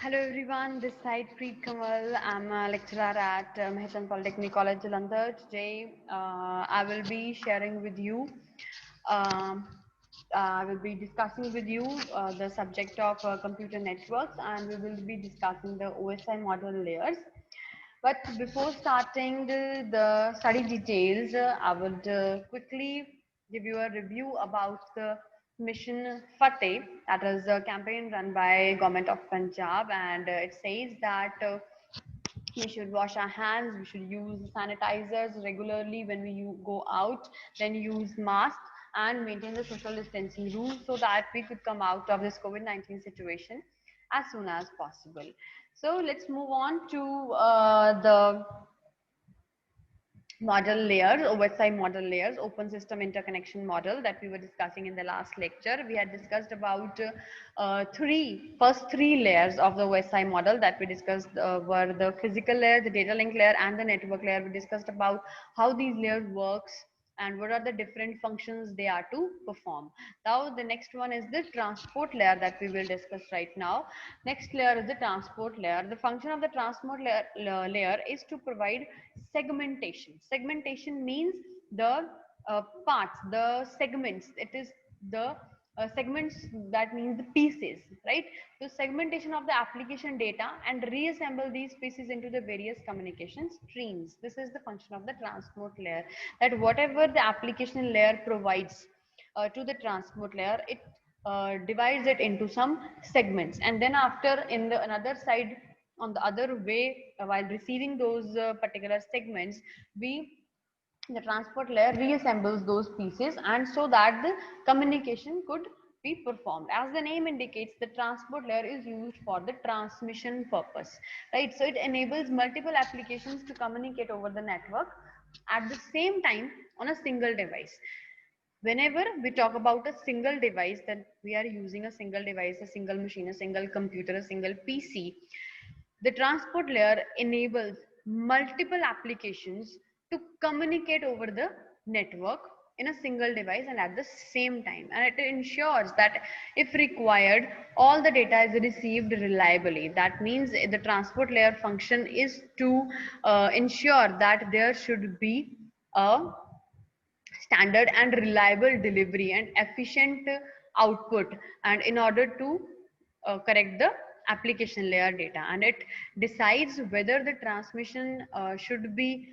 Hello everyone, this side Preet Kamal. I'm a lecturer at Mehtan Polytechnic College, Jalandhar. Today I will be sharing with you, um, I will be discussing with you the subject of computer networks, and we will be discussing the OSI model layers. But before starting the study details, I would quickly give you a review about the Mission Fateh, that is a campaign run by Government of Punjab, and it says that we should wash our hands, we should use sanitizers regularly when we go out, then use masks and maintain the social distancing rules so that we could come out of this COVID-19 situation as soon as possible. So let's move on to the model layers, OSI model layers, open system interconnection model that we were discussing in the last lecture. We had discussed about first three layers of the OSI model that we discussed were the physical layer, the data link layer, and the network layer. We discussed about how these layers works and what are the different functions they are to perform. Now the next one is the transport layer that we will discuss right now. Next layer is the transport layer. The function of the transport layer is to provide segmentation. Segmentation means the parts, the segments. It is the segments, that means the pieces, right? So segmentation of the application data and reassemble these pieces into the various communication streams. This is the function of the transport layer, that whatever the application layer provides to the transport layer, it divides it into some segments, and then after in the another side, on the other way, while receiving those particular segments, we the transport layer reassembles those pieces, and so that the communication could be performed. As the name indicates, the transport layer is used for the transmission purpose, right? So it enables multiple applications to communicate over the network at the same time on a single device. Whenever we talk about a single device, then we are using a single device, a single machine, a single computer, a single PC. The transport layer enables multiple applications to communicate over the network in a single device and at the same time, and it ensures that if required, all the data is received reliably. That means the transport layer function is to ensure that there should be a standard and reliable delivery and efficient output, and in order to correct the application layer data, and it decides whether the transmission should be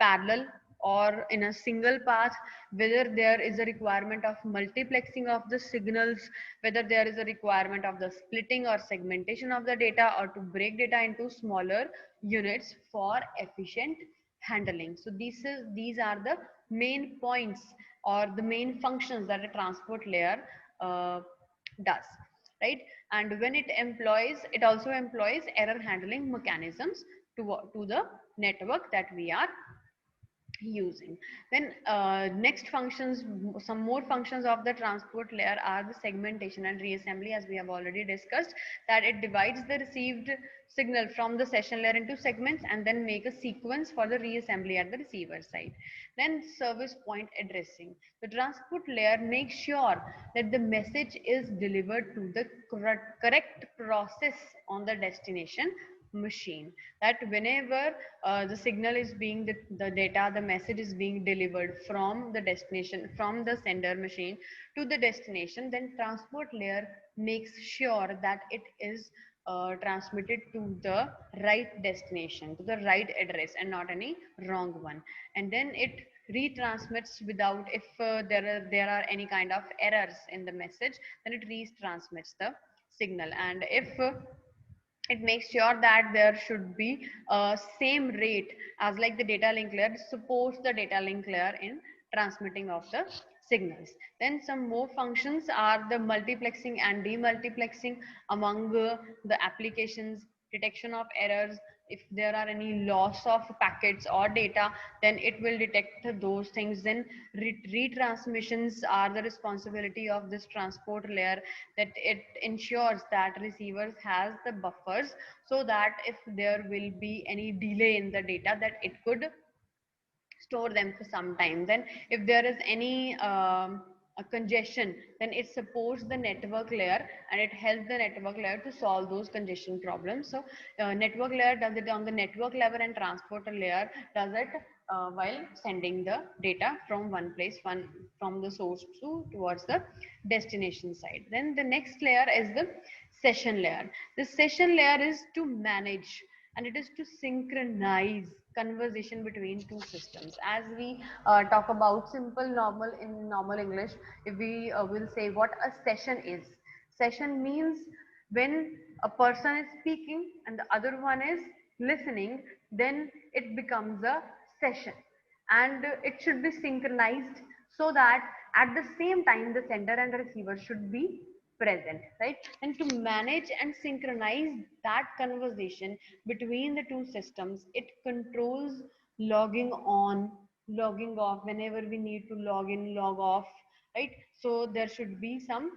parallel or in a single path, whether there is a requirement of multiplexing of the signals, whether there is a requirement of the splitting or segmentation of the data, or to break data into smaller units for efficient handling. So these are the main points or the main functions that a transport layer does, right? And when it also employs error handling mechanisms to the network that we are using. Then next functions, some more functions of the transport layer are the segmentation and reassembly, as we have already discussed, that it divides the received signal from the session layer into segments and then make a sequence for the reassembly at the receiver side. Then service point addressing. The transport layer makes sure that the message is delivered to the correct process on the destination machine, that whenever the signal is being the data, the message is being delivered from the destination, from the sender machine to the destination, then transport layer makes sure that it is transmitted to the right destination, to the right address, and not any wrong one. And then it retransmits without, if there are any kind of errors in the message, then it retransmits the signal. And if it makes sure that there should be a same rate as like the data link layer, supports the data link layer in transmitting of the signals. Then some more functions are the multiplexing and demultiplexing among the applications, detection of errors. If there are any loss of packets or data, then it will detect those things. Then retransmissions are the responsibility of this transport layer, that it ensures that receivers has the buffers, so that if there will be any delay in the data, that it could store them for some time. Then if there is any congestion, then it supports the network layer and it helps the network layer to solve those congestion problems. So network layer does it on the network level and transporter layer does it while sending the data from one place, one from the source to towards the destination side. Then the next layer is the session layer. The session layer is to manage and it is to synchronize conversation between two systems. As we talk about simple normal in normal English, if we will say what a session is. Session means when a person is speaking and the other one is listening, then it becomes a session, and it should be synchronized so that at the same time the sender and the receiver should be present, right? And to manage and synchronize that conversation between the two systems, it controls logging on, logging off whenever we need to log in, log off, right? So there should be some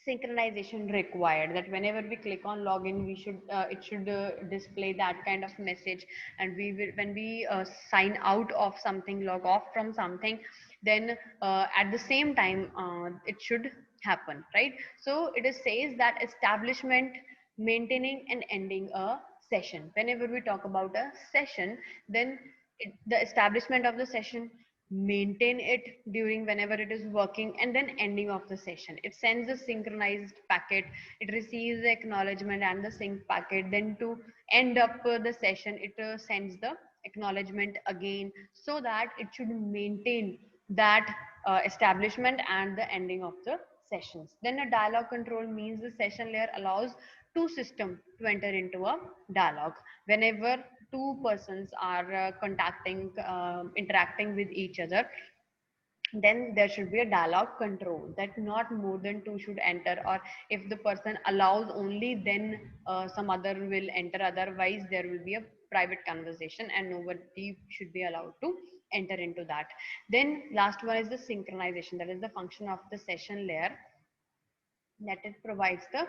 synchronization required, that whenever we click on login we should it should display that kind of message, and we will, when we sign out of something, log off from something, then at the same time it should happen, right? So it is says that establishment, maintaining and ending a session. Whenever we talk about a session, then the establishment of the session, maintain it during whenever it is working, and then ending of the session, it sends a synchronized packet, it receives the acknowledgement and the sync packet, then to end up the session it sends the acknowledgement again, so that it should maintain that establishment and the ending of the sessions. Then a dialogue control means the session layer allows two systems to enter into a dialogue. Whenever two persons are contacting, interacting with each other, then there should be a dialogue control that not more than two should enter, or if the person allows only, then some other will enter, otherwise there will be a private conversation and nobody should be allowed to enter into that. Then last one is the synchronization, that is the function of the session layer, that it provides the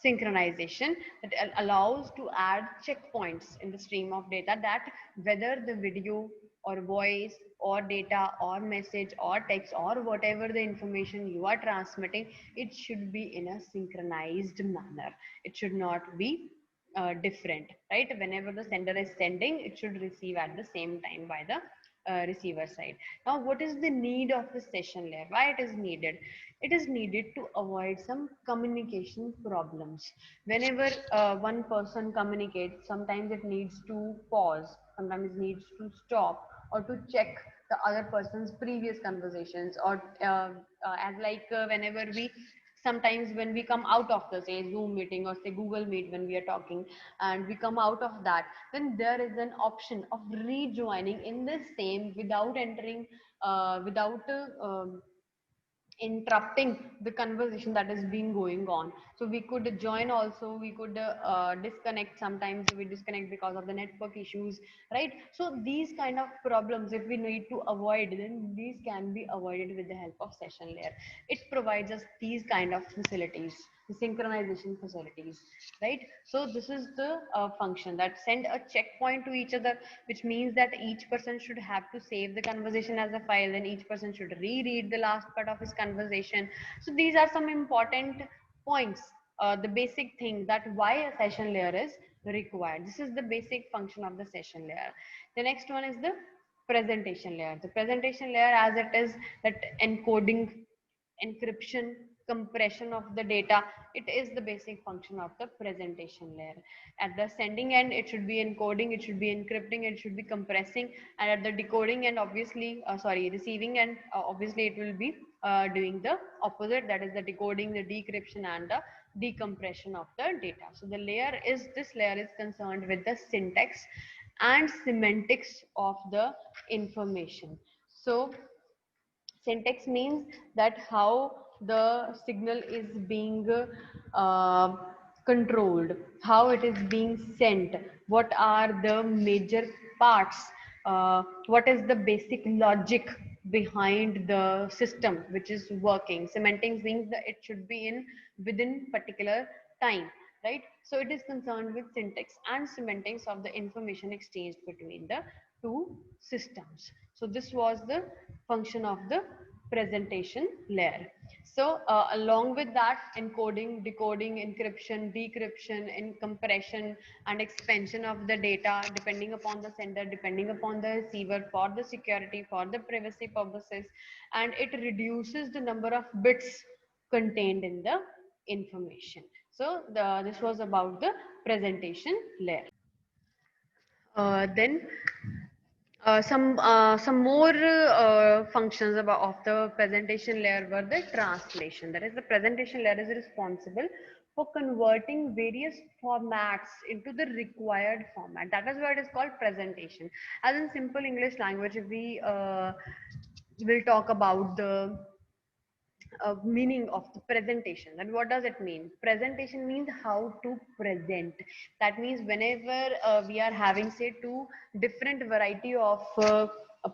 synchronization that allows to add checkpoints in the stream of data, that whether the video or voice or data or message or text or whatever the information you are transmitting, it should be in a synchronized manner, it should not be different, right? Whenever the sender is sending, it should receive at the same time by the receiver side. Now, what is the need of the session layer? Why it is needed? It is needed to avoid some communication problems. Whenever one person communicates, sometimes it needs to pause, sometimes it needs to stop or to check the other person's previous conversations, or as like whenever we sometimes when we come out of the say Zoom meeting or say Google Meet, when we are talking and we come out of that, then there is an option of rejoining in the same without entering without interrupting the conversation that is being going on. So we could join also, we could disconnect, sometimes we disconnect because of the network issues, right? So these kind of problems, if we need to avoid, then these can be avoided with the help of session layer. It provides us these kind of facilities, the synchronization facilities, right? So this is the function that send a checkpoint to each other, which means that each person should have to save the conversation as a file, then each person should reread the last part of his conversation. So these are some important points, the basic thing that why a session layer is required. This is the basic function of the session layer. The next one is the presentation layer. The presentation layer, as it is that encoding, encryption, compression of the data, it is the basic function of the presentation layer. At the sending end, it should be encoding, it should be encrypting, it should be compressing, and at the decoding end, obviously sorry, receiving end, obviously it will be doing the opposite, that is the decoding, the decryption and the decompression of the data. So the layer is, this layer is concerned with the syntax and semantics of the information. So syntax means that how the signal is being uh, controlled, how it is being sent, what are the major parts, what is the basic logic behind the system which is working. Semantics means that it should be in within particular time, right? So it is concerned with syntax and semantics of the information exchanged between the two systems. So this was the function of the presentation layer. So along with that, encoding, decoding, encryption, decryption, and compression and expansion of the data depending upon the sender, depending upon the receiver, for the security, for the privacy purposes, and it reduces the number of bits contained in the information. So this was about the presentation layer. Then some more functions about of the presentation layer were the translation. That is, the presentation layer is responsible for converting various formats into the required format. That is why it is called presentation. As in simple English language, we will talk about the meaning of the presentation. And what does it mean? Presentation means how to present. That means whenever we are having, say, two different variety of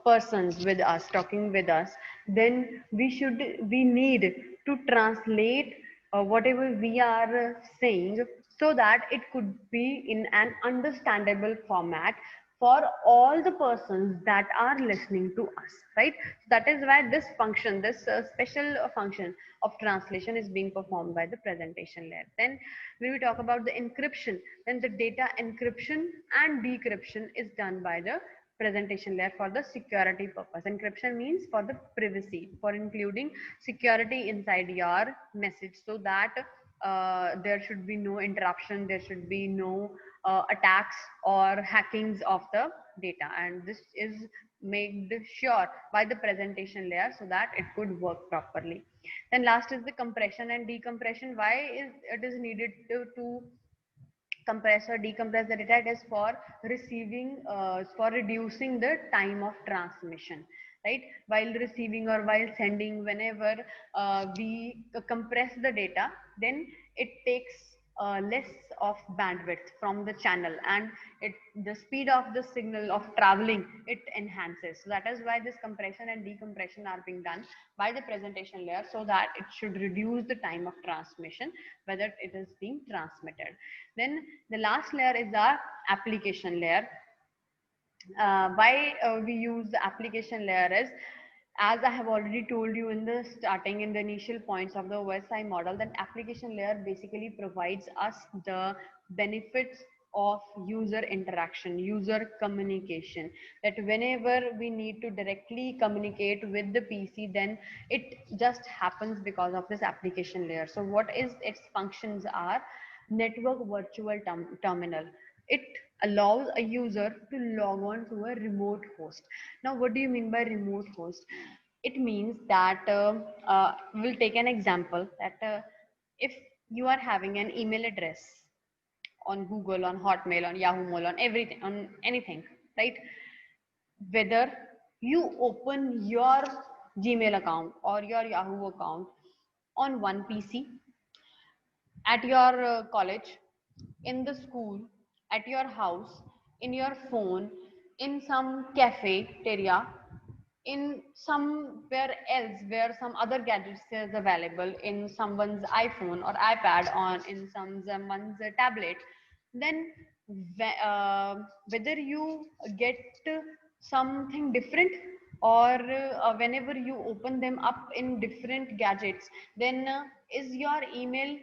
persons with us, talking with us, then we need to translate whatever we are saying, so that it could be in an understandable format for all the persons that are listening to us, right? That is why this function, this special function of translation is being performed by the presentation layer. Then when we talk about the encryption, then the data encryption and decryption is done by the presentation layer for the security purpose. Encryption means for the privacy, for including security inside your message, so that there should be no interruption, there should be no attacks or hackings of the data, and this is made sure by the presentation layer so that it could work properly. Then last is the compression and decompression. Why is it is needed to compress or decompress the data? It is for receiving, for reducing the time of transmission, right? While receiving or while sending, whenever we compress the data, then it takes less of bandwidth from the channel, and it the speed of the signal of traveling it enhances. So that is why this compression and decompression are being done by the presentation layer, so that it should reduce the time of transmission whether it is being transmitted. Then the last layer is our application layer. Why we use the application layer is, as I have already told you in the starting, in the initial points of the OSI model, that application layer basically provides us the benefits of user interaction, user communication. That whenever we need to directly communicate with the PC, then it just happens because of this application layer. So what is its functions are: network virtual terminal. It allows a user to log on to a remote host. Now, what do you mean by remote host? It means that we'll take an example that if you are having an email address on Google, on Hotmail, on Yahoo Mail, on everything, on anything, right? Whether you open your Gmail account or your Yahoo account on one PC, at your college, in the school, at your house, in your phone, in some cafeteria, in somewhere else where some other gadgets is available, in someone's iPhone or iPad, on in someone's tablet, then whether you get something different, or whenever you open them up in different gadgets, then is your email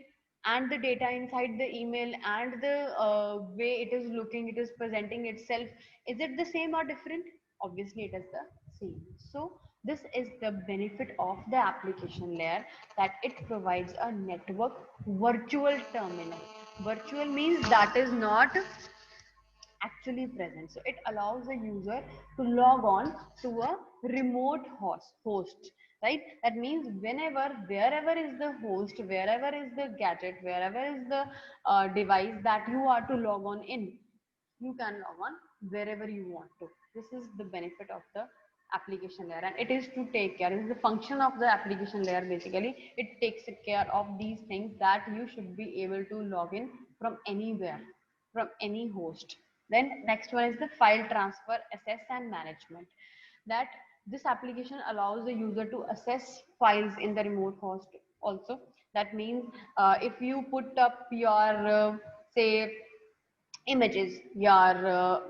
and the data inside the email and the way it is looking, it is presenting itself, is it the same or different? Obviously it is the same. So this is the benefit of the application layer, that it provides a network virtual terminal. Virtual means that is not actually present. So it allows the user to log on to a remote host, right? That means whenever, wherever is the host, wherever is the gadget, wherever is the device that you are to log on in, you can log on wherever you want to. This is the benefit of the application layer, and it is to take care, it is the function of the application layer. Basically it takes care of these things, that you should be able to log in from anywhere, from any host. Then next one is the file transfer, access and management. That this application allows the user to access files in the remote host also. That means if you put up your say images, your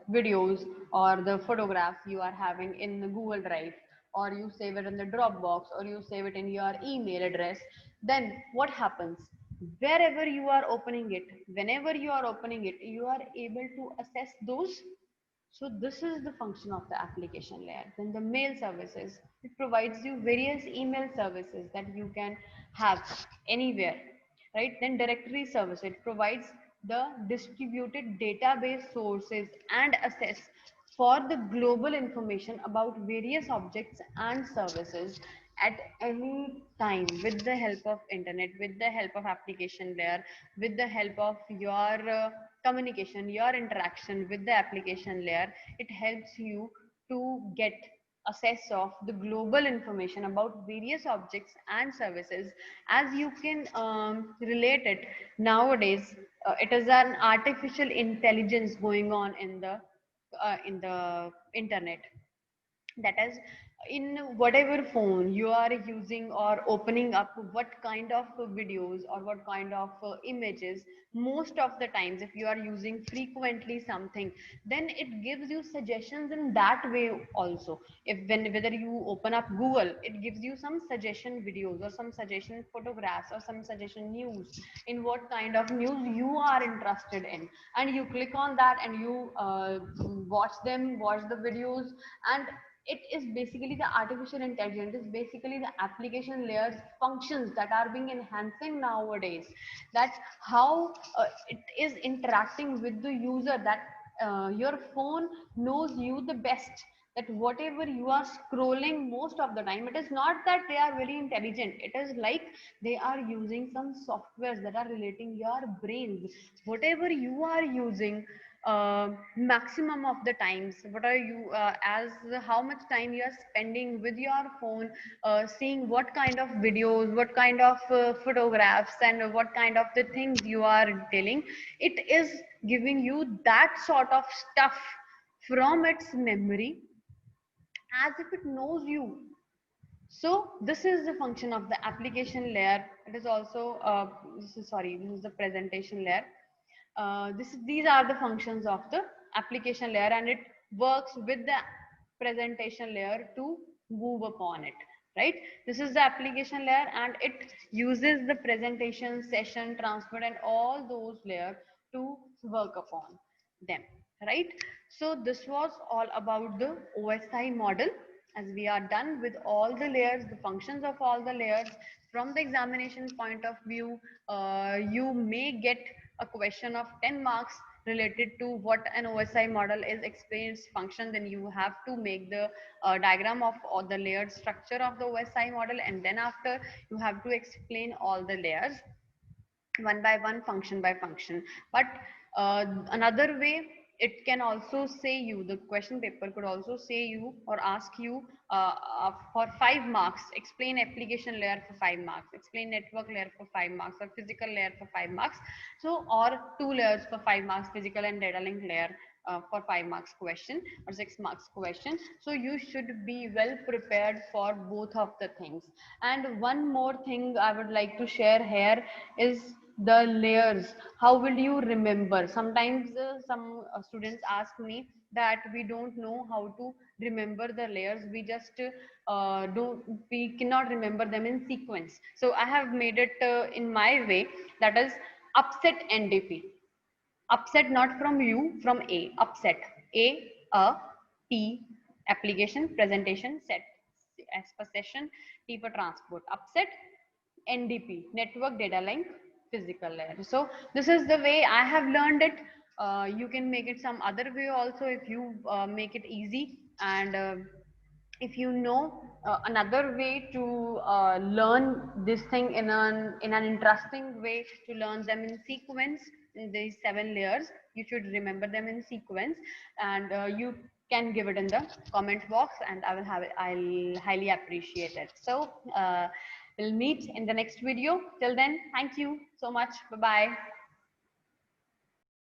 videos, or the photographs you are having in the Google Drive, or you save it in the Dropbox, or you save it in your email address, then what happens? Wherever you are opening it, whenever you are opening it, you are able to access those. So this is the function of the application layer. Then the mail services, it provides you various email services that you can have anywhere, right? Then directory service, it provides the distributed database sources and access for the global information about various objects and services at any time with the help of internet, with the help of application layer, with the help of your communication, your interaction with the application layer. It helps you to get access of the global information about various objects and services. As you can relate it nowadays, it is an artificial intelligence going on in the internet. That is, in whatever phone you are using or opening up, what kind of videos or what kind of images, most of the times if you are using frequently something, then it gives you suggestions in that way also. If when whether you open up Google, it gives you some suggestion videos or some suggestion photographs or some suggestion news, in what kind of news you are interested in, and you click on that and you watch the videos. And it is basically the artificial intelligence, is basically the application layers functions that are being enhancing nowadays, that how it is interacting with the user, that your phone knows you the best, that whatever you are scrolling most of the time, it is not that they are very intelligent, it is like they are using some softwares that are relating your brains. Whatever you are using maximum of the times, what are you as how much time you are spending with your phone, seeing what kind of videos, what kind of photographs, and what kind of the things you are dealing, it is giving you that sort of stuff from its memory, as if it knows you. So this is the function of the application layer. It is also this is the presentation layer. These are the functions of the application layer, and it works with the presentation layer to move upon it, right? This is the application layer, and it uses the presentation, session, transport, and all those layers to work upon them, right? So this was all about the OSI model. As we are done with all the layers, the functions of all the layers, from the examination point of view, you may get a question of 10 marks related to what an OSI model is, explain its function. Then you have to make the diagram of all the layered structure of the OSI model, and then after you have to explain all the layers one by one, function by function. But another way, it can also say you, the question paper could also say you or ask you for 5 marks, explain application layer for 5 marks, explain network layer for 5 marks, or physical layer for 5 marks. So, or 2 layers for 5 marks, physical and data link layer for 5 marks question, or 6 marks question. So you should be well prepared for both of the things. And one more thing I would like to share here is the layers. How will you remember? Sometimes some students ask me that we don't know how to remember the layers, we just don't we cannot remember them in sequence. So I have made it in my way, that is upset NDP. Upset, not from you, from A. Upset. A, P, application, presentation, set. S for session, T for transport. Upset, NDP, network data link, physical layer. So this is the way I have learned it. You can make it some other way also if you make it easy. And if you know another way to learn this thing in an interesting way, to learn them in sequence, in these 7 layers, you should remember them in sequence. And you can give it in the comment box, and I will have it, I'll highly appreciate it. So we'll meet in the next video. Till then, thank you so much. Bye bye.